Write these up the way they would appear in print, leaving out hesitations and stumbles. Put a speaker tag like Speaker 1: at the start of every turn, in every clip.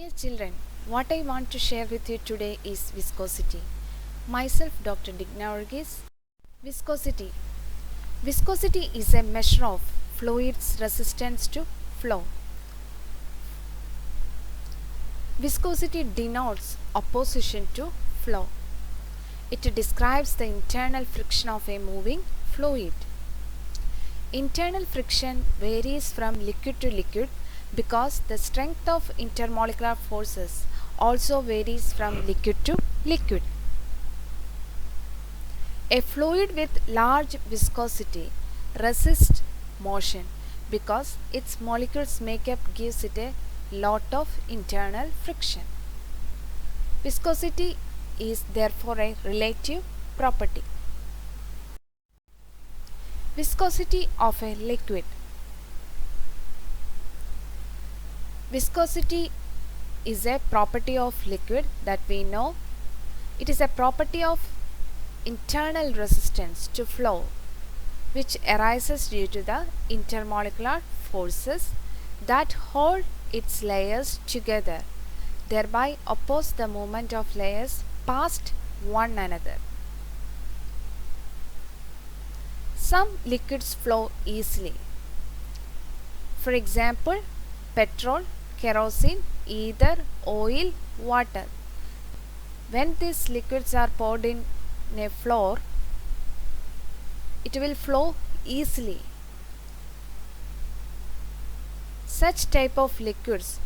Speaker 1: Dear children, what I want to share with you today is viscosity. Myself, Dr. DIGNA VARGHESE. Viscosity. Viscosity is a measure of fluid's resistance to flow. Viscosity denotes opposition to flow. It describes the internal friction of a moving fluid. Internal friction varies from liquid to liquid because the strength of intermolecular forces also varies from liquid to liquid. A fluid with large viscosity resists motion because its molecules makeup gives it a lot of internal friction. Viscosity is therefore a relative property. Viscosity of a liquid. Viscosity is a property of liquid that we know. It is a property of internal resistance to flow which arises due to the intermolecular forces that hold its layers together, thereby oppose the movement of layers past one another. Some liquids flow easily. For example, petrol, kerosene, ether, oil, water. When these liquids are poured in a floor, it will flow easily. Such type of liquids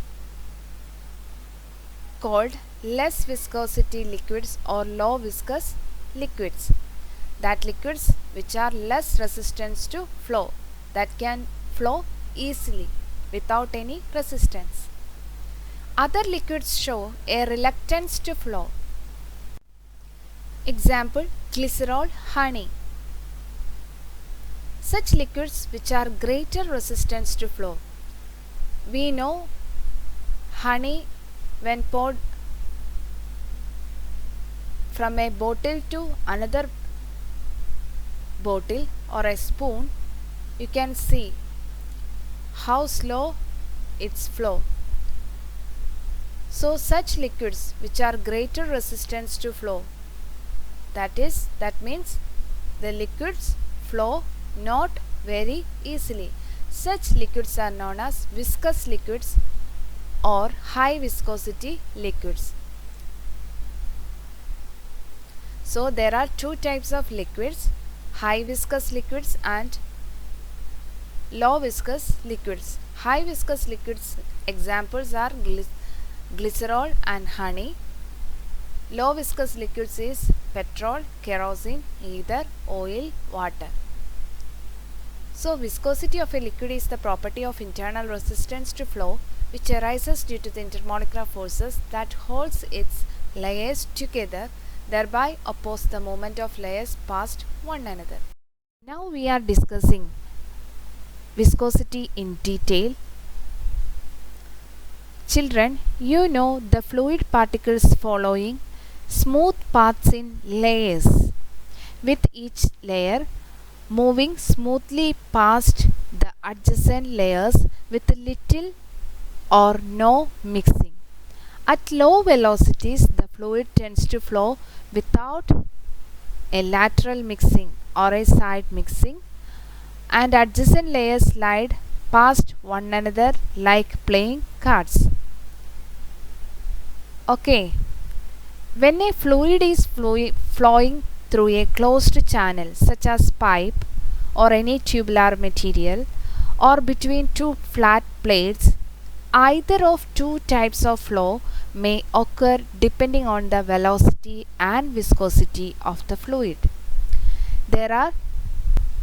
Speaker 1: called less viscosity liquids or low viscous liquids. That liquids which are less resistance to flow, that can flow easily without any resistance. Other liquids show a reluctance to flow. Example, glycerol, honey. Such liquids which are greater resistance to flow. We know honey, when poured from a bottle to another bottle or a spoon, you can see how slow its flow. So such liquids which are greater resistance to flow, that means the liquids flow not very easily. Such liquids are known as viscous liquids or high viscosity liquids. So there are two types of liquids, high viscous liquids and low viscous liquids. High viscous liquids examples are glycerol and honey. Low viscous liquids is petrol, kerosene, ether, oil, water. So viscosity of a liquid is the property of internal resistance to flow which arises due to the intermolecular forces that holds its layers together, thereby oppose the movement of layers past one another. Now we are discussing viscosity in detail. Children, you know the fluid particles following smooth paths in layers, with each layer moving smoothly past the adjacent layers with little or no mixing. At low velocities, the fluid tends to flow without a lateral mixing or a side mixing, and adjacent layers slide past one another like playing cards. Okay, when a fluid is flowing through a closed channel such as pipe or any tubular material or between two flat plates, either of two types of flow may occur depending on the velocity and viscosity of the fluid. There are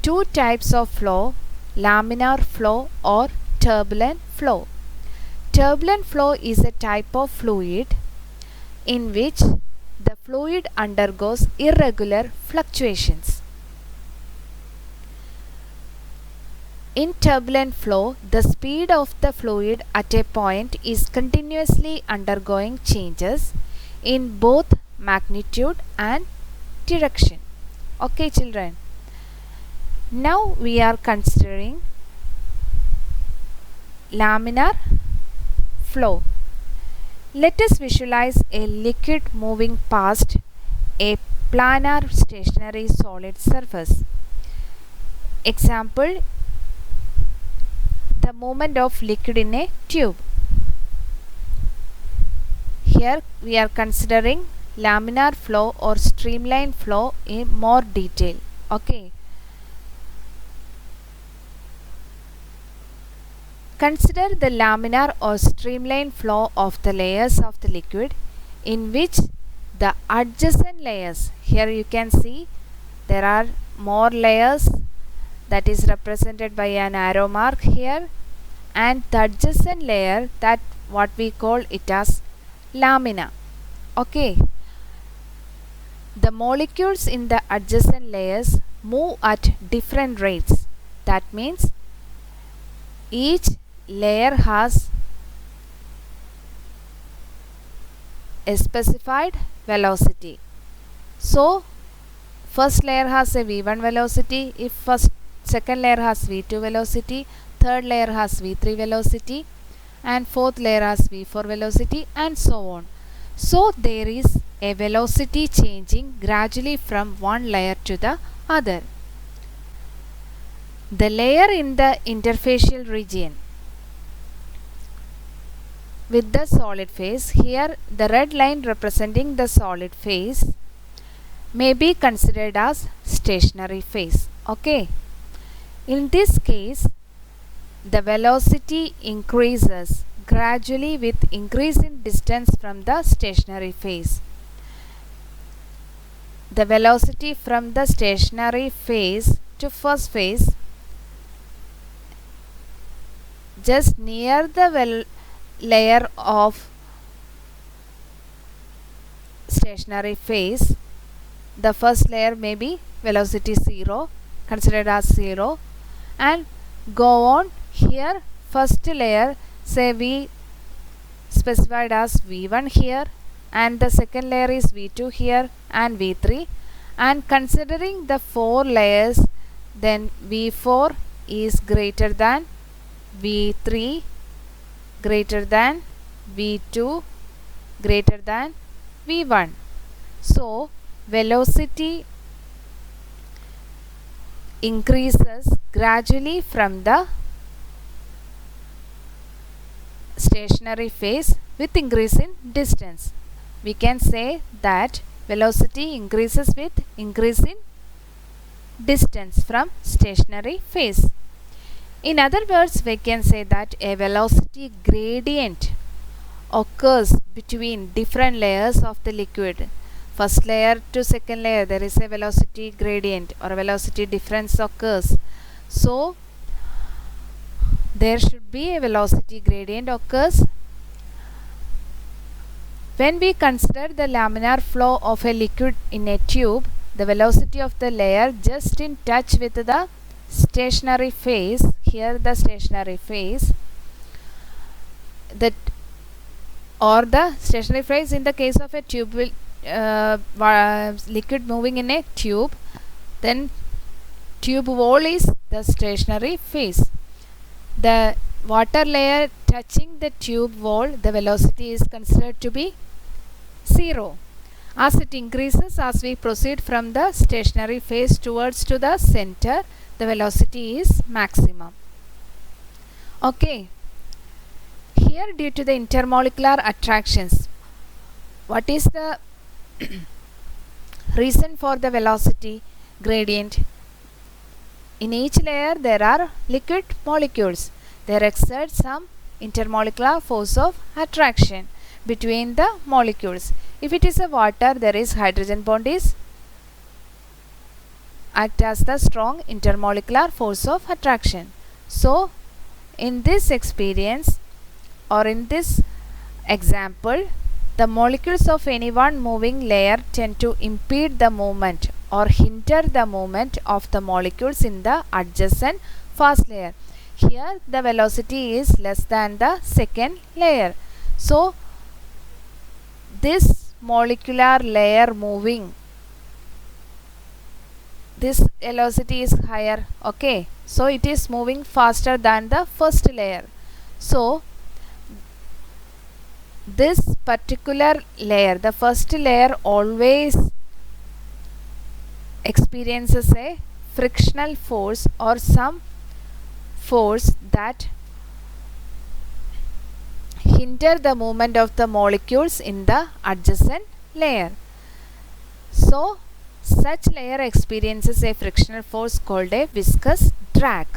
Speaker 1: two types of flow, laminar flow or turbulent flow. Turbulent flow is a type of fluid in which the fluid undergoes irregular fluctuations. In turbulent flow, the speed of the fluid at a point is continuously undergoing changes in both magnitude and direction. Okay, children. Now we are considering laminar flow. Let us visualize a liquid moving past a planar stationary solid surface. Example, the movement of liquid in a tube. Here we are considering laminar flow or streamline flow in more detail. Okay. Consider the laminar or streamline flow of the layers of the liquid in which the adjacent layers, here you can see there are more layers, that is represented by an arrow mark here, and the adjacent layer, that what we call it as lamina. Okay. The molecules in the adjacent layers move at different rates. That means each layer has a specified velocity. So first layer has a v1 velocity, if second layer has v2 velocity, third layer has v3 velocity, and fourth layer has v4 velocity, and so on. So there is a velocity changing gradually from one layer to the other. The layer in the interfacial region with the solid phase, here the red line representing the solid phase, may be considered as stationary phase. Okay. In this case, the velocity increases gradually with increase in distance from the stationary phase. The velocity from the stationary phase to first phase, just near the layer of stationary phase, the first layer may be velocity 0, considered as 0, and go on. Here first layer, say we specified as v1 here, and the second layer is v2 here and v3, and considering the 4 layers, then v4 is greater than v3, greater than v2, greater than v1. So velocity increases gradually from the stationary phase with increase in distance. We can say that velocity increases with increase in distance from stationary phase. In other words, we can say that a velocity gradient occurs between different layers of the liquid. First layer to second layer, there is a velocity gradient or a velocity difference occurs. So there should be a velocity gradient occurs. When we consider the laminar flow of a liquid in a tube, the velocity of the layer just in touch with the stationary phase, here the stationary phase, that or the stationary phase in the case of a tube will liquid moving in a tube, then tube wall is the stationary phase. The water layer touching the tube wall, the velocity is considered to be 0. As it increases, as we proceed from the stationary phase towards to the center, the velocity is maximum. Okay. Here, due to the intermolecular attractions, what is the reason for the velocity gradient? In each layer there are liquid molecules. There exerts some intermolecular force of attraction between the molecules. If it is a water, there is hydrogen bond is act as the strong intermolecular force of attraction. So in this experience or in this example, the molecules of any one moving layer tend to impede the movement or hinder the movement of the molecules in the adjacent first layer. Here the velocity is less than the second layer. So this molecular layer moving, this velocity is higher. Okay, so it is moving faster than the first layer. So this particular layer, the first layer, always experiences a frictional force or some force that hinder the movement of the molecules in the adjacent layer. So such layer experiences a frictional force called a viscous drag.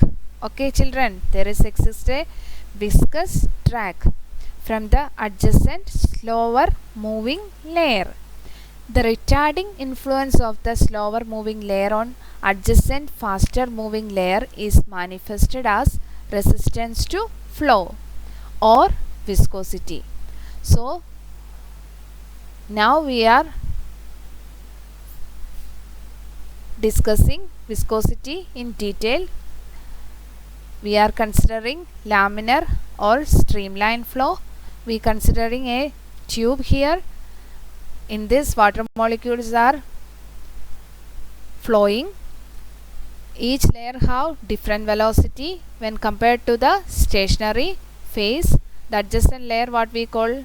Speaker 1: Okay children, there exists a viscous drag from the adjacent slower moving layer. The retarding influence of the slower moving layer on adjacent faster moving layer is manifested as resistance to flow or viscosity. So now we are discussing viscosity in detail. We are considering laminar or streamline flow. We are considering a tube here. In this, water molecules are flowing. Each layer have different velocity when compared to the stationary phase. The adjacent layer, what we call,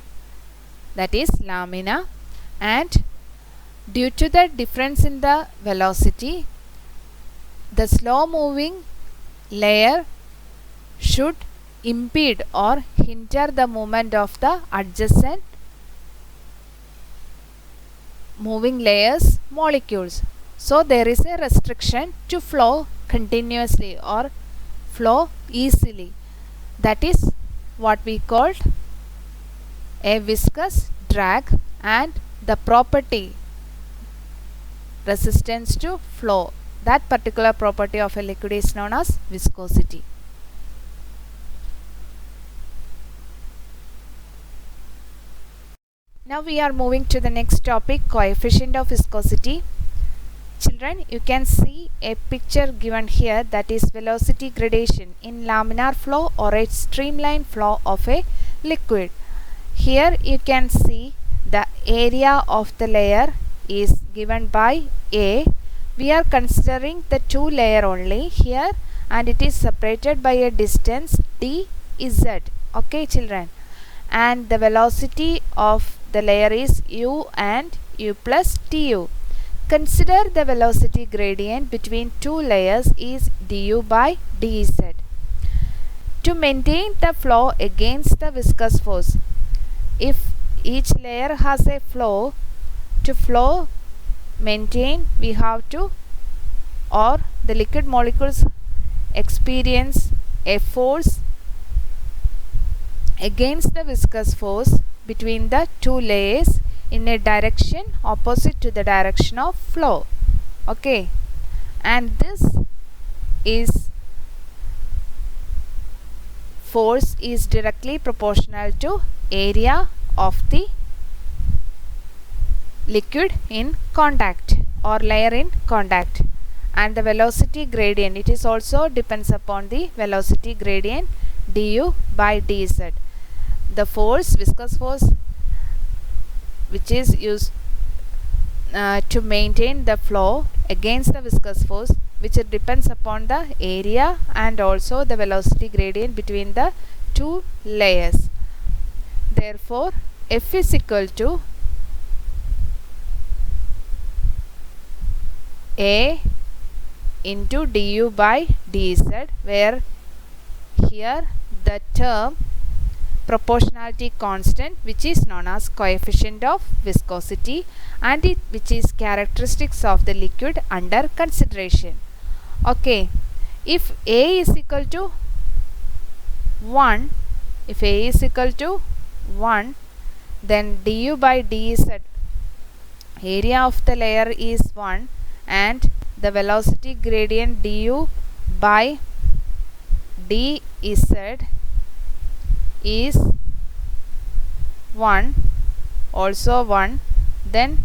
Speaker 1: that is lamina, and due to the difference in the velocity, the slow moving layer should impede or hinder the movement of the adjacent moving layers molecules. So there is a restriction to flow continuously or flow easily. That is what we called a viscous drag, and the property resistance to flow, that particular property of a liquid is known as viscosity. Now we are moving to the next topic, coefficient of viscosity. Children, you can see a picture given here, that is velocity gradation in laminar flow or a streamline flow of a liquid. Here you can see the area of the layer is given by A. We are considering the two layer only here, and it is separated by a distance dz. Okay children, and the velocity of the layer is u and u plus du. Consider the velocity gradient between two layers is du by dz. To maintain the flow against the viscous force, if each layer has a flow, to flow maintain, we have to, or the liquid molecules experience a force against the viscous force between the two layers in a direction opposite to the direction of flow. Okay, and this is force is directly proportional to area of the liquid in contact or layer in contact, and the velocity gradient, it is also depends upon the velocity gradient du by dz. The force, viscous force, which is used to maintain the flow against the viscous force, which depends upon the area and also the velocity gradient between the two layers. Therefore F is equal to A into du by dz, where here the term proportionality constant, which is known as coefficient of viscosity, and which is characteristics of the liquid under consideration. Okay, if A is equal to 1, if A is equal to 1, then du by dz, area of the layer is 1, and the velocity gradient du by dz is 1, also 1, then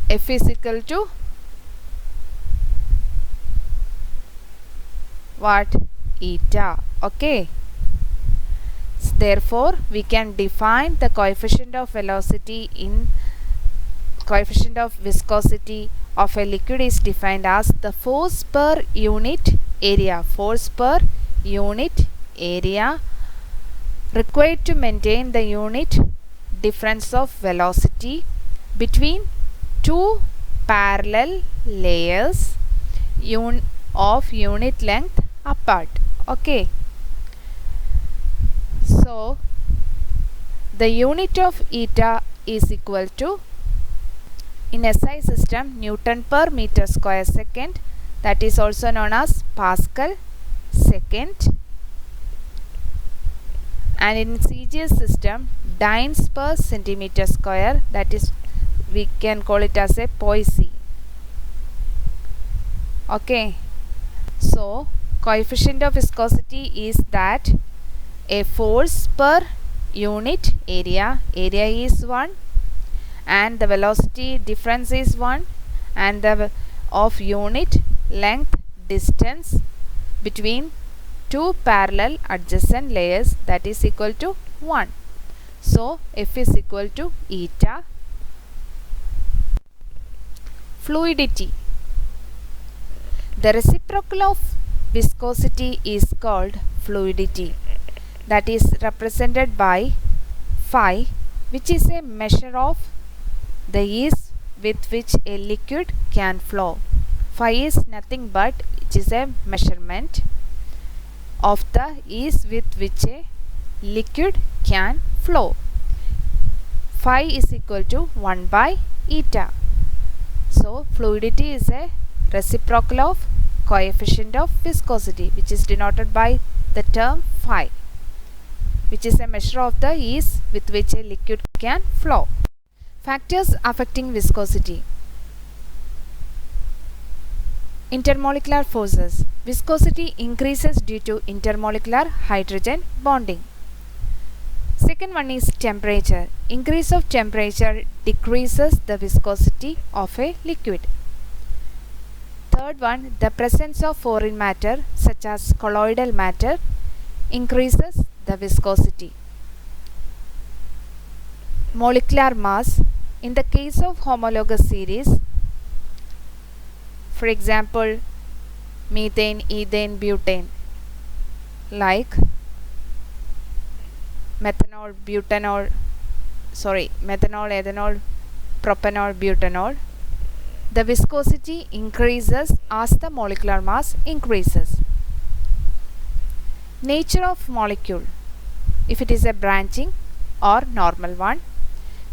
Speaker 1: F is equal to what? Eta. Okay. Therefore we can define the coefficient of velocity in coefficient of viscosity of a liquid is defined as the force per unit area, force per unit area required to maintain the unit difference of velocity between two parallel layers of unit length apart. Okay, so the unit of eta is equal to, in SI system, Newton per meter square second, that is also known as Pascal second, and in CGS system, dynes per centimeter square, that is, we can call it as a Poissy. Okay, so coefficient of viscosity is that a force per unit area is 1, and the velocity difference is 1, and the of unit length distance between two parallel adjacent layers, that is equal to 1. So F is equal to eta. Fluidity. The reciprocal of viscosity is called fluidity, that is represented by phi, which is a measure of the ease with which a liquid can flow. Phi is nothing but it is a measurement of the ease with which a liquid can flow. Phi is equal to 1 by eta. So fluidity is a reciprocal of coefficient of viscosity, which is denoted by the term phi, which is a measure of the ease with which a liquid can flow. Factors affecting viscosity. Intermolecular forces. Viscosity increases due to intermolecular hydrogen bonding. Second one is temperature. Increase of temperature decreases the viscosity of a liquid. Third one, the presence of foreign matter such as colloidal matter increases the viscosity. Molecular mass. In the case of homologous series, for example, methane, ethane, butane, like methanol, ethanol, propanol, butanol, the viscosity increases as the molecular mass increases. Nature of molecule. If it is a branching or normal one,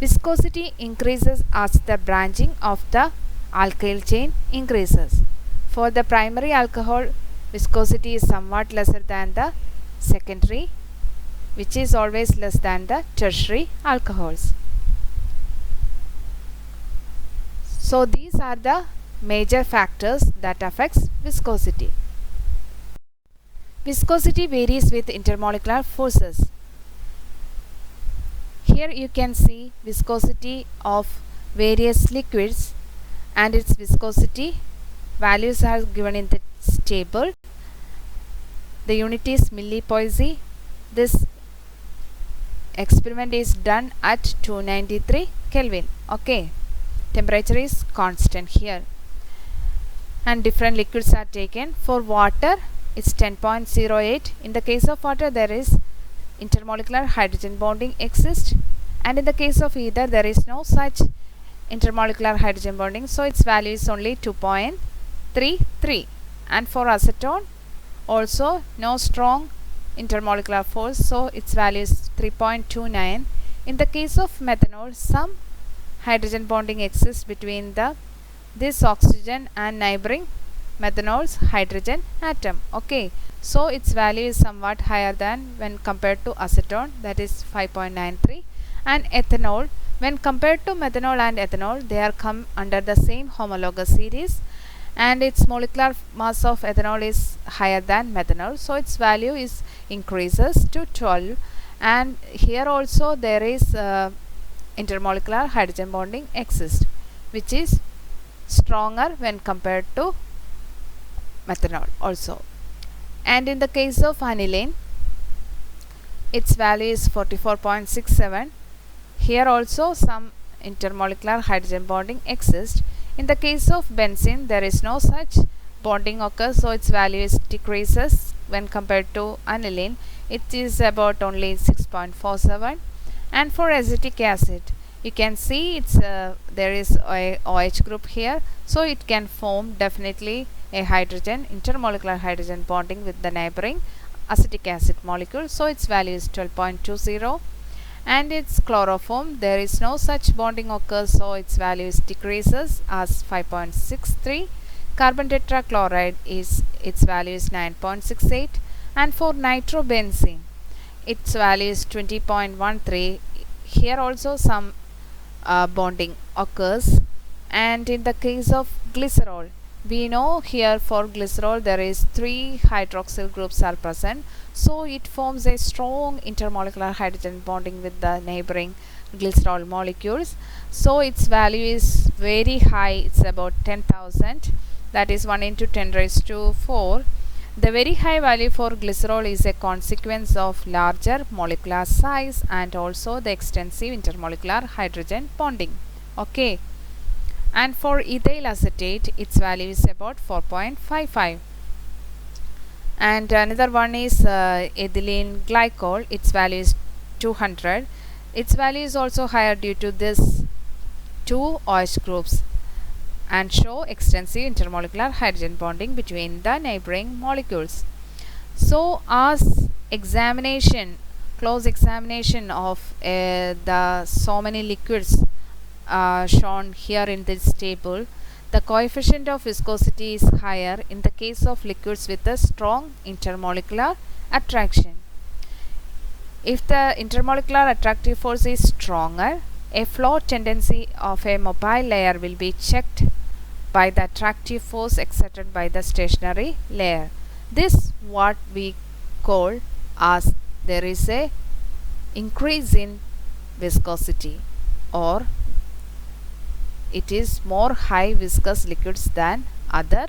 Speaker 1: viscosity increases as the branching of the alkyl chain increases. For the primary alcohol, viscosity is somewhat lesser than the secondary, which is always less than the tertiary alcohols. So these are the major factors that affects viscosity. Viscosity varies with intermolecular forces. Here you can see viscosity of various liquids and its viscosity values are given in this table. The unit is millipoise. This experiment is done at 293 Kelvin. Okay, temperature is constant here, and different liquids are taken. For water, it's 10.08. In the case of water, there is intermolecular hydrogen bonding exists, and in the case of ether, there is no such intermolecular hydrogen bonding, so its value is only 2.33. And for acetone, also no strong intermolecular force, so its value is 3.29. In the case of methanol, some hydrogen bonding exists between this oxygen and neighboring methanol's hydrogen atom. Okay, so its value is somewhat higher than when compared to acetone, that is 5.93. And ethanol, when compared to methanol and ethanol, they are come under the same homologous series, and its molecular mass of ethanol is higher than methanol, so its value is increases to 12. And here also there is intermolecular hydrogen bonding exists, which is stronger when compared to methanol also. And in the case of aniline, its value is 44.67. Here also some intermolecular hydrogen bonding exists. In the case of benzene, there is no such bonding occurs, so its value is decreases when compared to aniline. it is about only 6.47. And for acetic acid, you can see it's there is a OH group here, so it can form definitely a hydrogen, intermolecular hydrogen bonding with the neighboring acetic acid molecule, so its value is 12.20. And its chloroform, there is no such bonding occurs, so its value is decreases as 5.63. Carbon tetrachloride is its value is 9.68. And for nitrobenzene, its value is 20.13. Here also some bonding occurs. And in the case of glycerol, we know here for glycerol there is 3 hydroxyl groups are present, so it forms a strong intermolecular hydrogen bonding with the neighboring glycerol molecules, so its value is very high, it's about 10,000, that is 1 into 10 raised to 4. The very high value for glycerol is a consequence of larger molecular size and also the extensive intermolecular hydrogen bonding. Okay. And for ethyl acetate, its value is about 4.55. And another one is ethylene glycol, its value is 200. Its value is also higher due to this 2 OH groups and show extensive intermolecular hydrogen bonding between the neighboring molecules. So as examination, close examination of the so many liquids shown here in this table, the coefficient of viscosity is higher in the case of liquids with a strong intermolecular attraction. If the intermolecular attractive force is stronger, a flow tendency of a mobile layer will be checked by the attractive force exerted by the stationary layer. This what we call as there is a increase in viscosity, or it is more high viscous liquids than other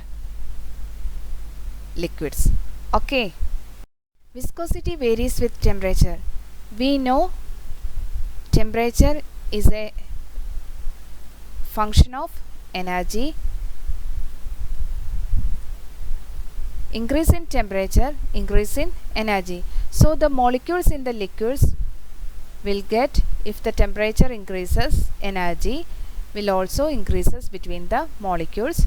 Speaker 1: liquids. Okay. Viscosity varies with temperature. We know temperature is a function of energy. Increase in temperature, increase in energy. So the molecules in the liquids will get, if the temperature increases, energy will also increases between the molecules.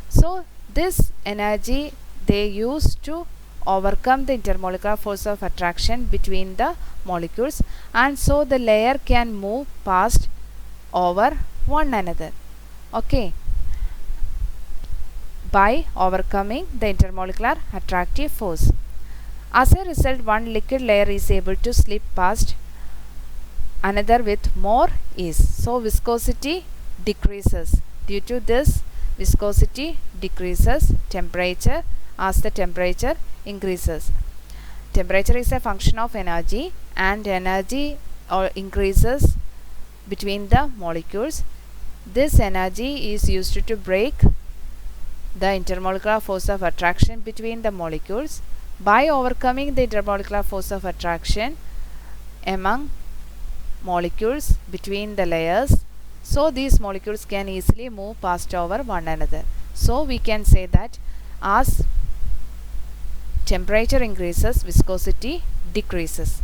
Speaker 1: So this energy they use to overcome the intermolecular force of attraction between the molecules, and so the layer can move past over one another. Okay, by overcoming the intermolecular attractive force. As a result, one liquid layer is able to slip past another with more ease. So viscosity decreases. Due to this, viscosity decreases temperature as the temperature increases. Temperature is a function of energy, and energy increases between the molecules. This energy is used to break the intermolecular force of attraction between the molecules. By overcoming the intermolecular force of attraction among molecules between the layers, so these molecules can easily move past over one another. So we can say that as temperature increases, viscosity decreases.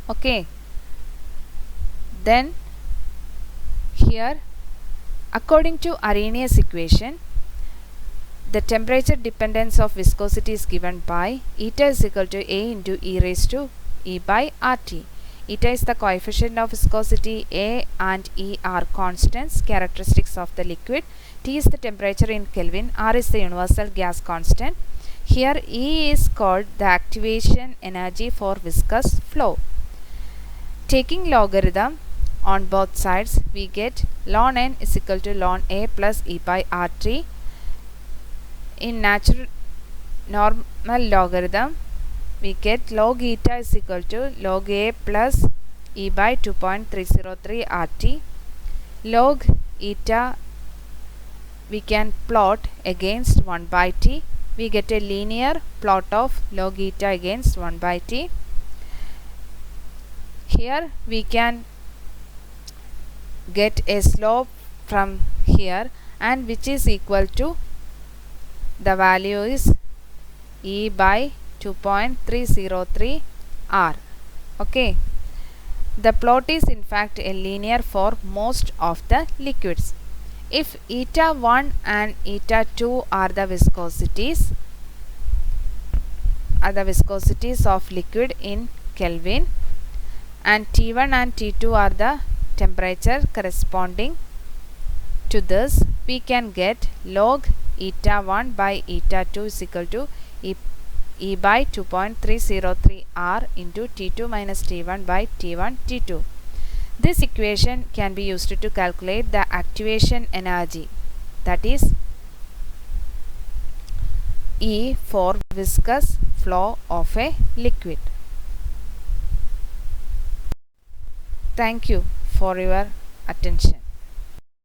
Speaker 1: Okay. Then here, according to Arrhenius equation, the temperature dependence of viscosity is given by eta is equal to A into E raised to E by RT. Eta is the coefficient of viscosity, A and E are constants, characteristics of the liquid, T is the temperature in Kelvin, R is the universal gas constant. Here E is called the activation energy for viscous flow. Taking logarithm on both sides, we get ln n is equal to ln A plus E by RT. In normal logarithm, we get log eta is equal to log A plus E by 2.303 RT. Log eta we can plot against 1 by T. We get a linear plot of log eta against 1 by T. Here we can get a slope from here, and which is equal to the value is E by 2.303 R. Okay. The plot is in fact a linear for most of the liquids. If eta 1 and eta 2 are the viscosities of liquid in Kelvin, and T1 and T2 are the temperature corresponding to this, we can get log eta 1 by eta 2 is equal to E by 2.303 R into T2 minus T1 by T1 T2. This equation can be used to calculate the activation energy, that is E for viscous flow of a liquid. Thank you for your attention.